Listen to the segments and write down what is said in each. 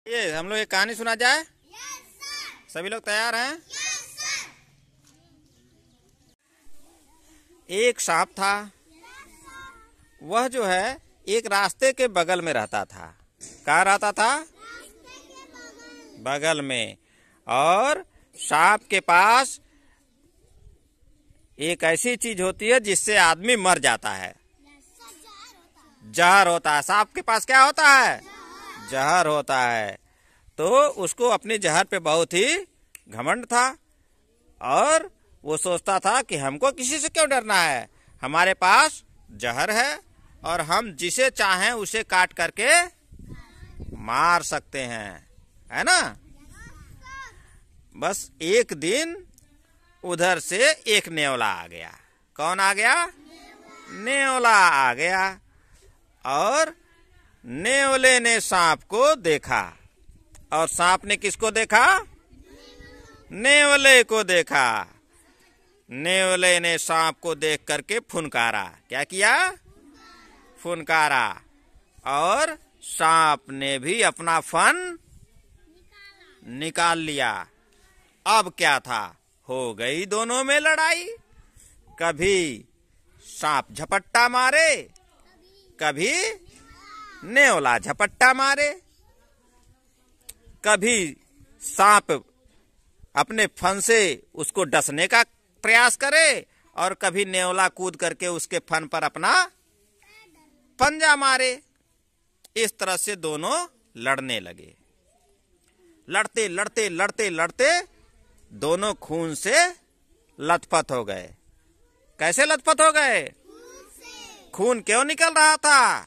ये हम लोग एक कहानी सुना जाए। सभी लोग तैयार हैं? एक सांप था। वह जो है एक रास्ते के बगल में रहता था। कहाँ रहता था? बगल में। और सांप के पास एक ऐसी चीज होती है जिससे आदमी मर जाता है। जहर होता है। सांप के पास क्या होता है? जहर होता है। तो उसको अपनी जहर पे बहुत ही घमंड था और वो सोचता था कि हमको किसी से क्यों डरना है, हमारे पास जहर है और हम जिसे चाहें उसे काट करके मार सकते हैं, है ना। बस एक दिन उधर से एक नेवला आ गया। कौन आ गया? नेवला आ गया। और नेवले ने सांप को देखा। और सांप ने किसको देखा? नेवले को देखा। नेवले ने सांप को देख करके फुनकारा। क्या किया? फुनकारा। और सांप ने भी अपना फन निकाल लिया। अब क्या था? हो गई दोनों में लड़ाई। कभी सांप झपट्टा मारे, कभी नेवला झपट्टा मारे। कभी सांप अपने फन से उसको डसने का प्रयास करे और कभी नेवला कूद करके उसके फन पर अपना पंजा मारे। इस तरह से दोनों लड़ने लगे। लड़ते लड़ते लड़ते लड़ते दोनों खून से लथपथ हो गए। कैसे लथपथ हो गए? खून क्यों निकल रहा था?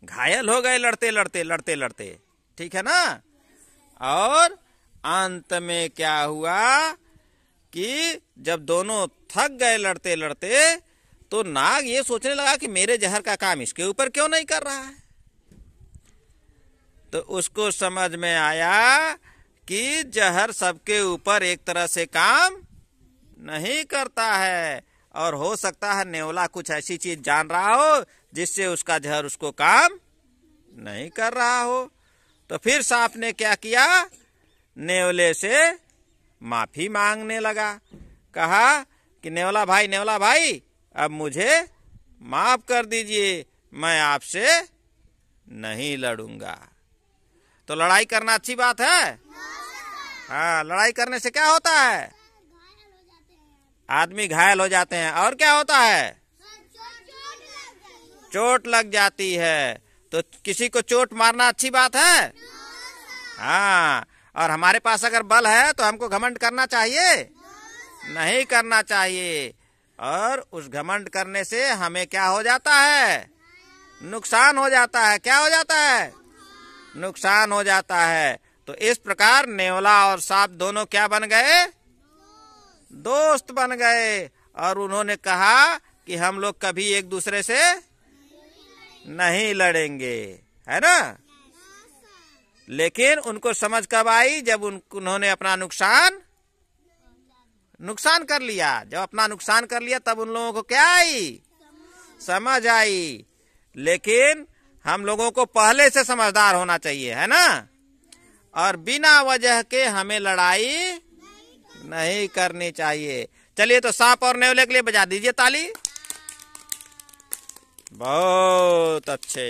घायल हो गए लड़ते लड़ते लड़ते लड़ते। ठीक है ना। और अंत में क्या हुआ कि जब दोनों थक गए लड़ते लड़ते, तो नाग ये सोचने लगा कि मेरे जहर का काम इसके ऊपर क्यों नहीं कर रहा है। तो उसको समझ में आया कि जहर सबके ऊपर एक तरह से काम नहीं करता है और हो सकता है नेवला कुछ ऐसी चीज जान रहा हो जिससे उसका जहर उसको काम नहीं कर रहा हो। तो फिर सांप ने क्या किया? नेवले से माफी मांगने लगा। कहा कि नेवला भाई अब मुझे माफ कर दीजिए, मैं आपसे नहीं लड़ूंगा। तो लड़ाई करना अच्छी बात है। हाँ, लड़ाई करने से क्या होता है? आदमी घायल हो जाते हैं। और क्या होता है? चोट लग जाती है। तो किसी को चोट मारना अच्छी बात है। हाँ, और हमारे पास अगर बल है तो हमको घमंड करना चाहिए? नहीं करना चाहिए। और उस घमंड करने से हमें क्या हो जाता है? नुकसान हो जाता है। क्या हो जाता है? नुकसान हो जाता है। तो इस प्रकार नेवला और सांप दोनों क्या बन गए? दोस्त बन गए। और उन्होंने कहा कि हम लोग कभी एक दूसरे से नहीं लड़ेंगे, है ना। लेकिन उनको समझ कब आई? जब उन्होंने अपना नुकसान कर लिया। जब अपना नुकसान कर लिया तब उन लोगों को क्या आई? समझ आई। लेकिन हम लोगों को पहले से समझदार होना चाहिए, है ना। और बिना वजह के हमें लड़ाई नहीं करनी चाहिए। चलिए तो सांप और नेवले के लिए बजा दीजिए ताली। बहुत अच्छे।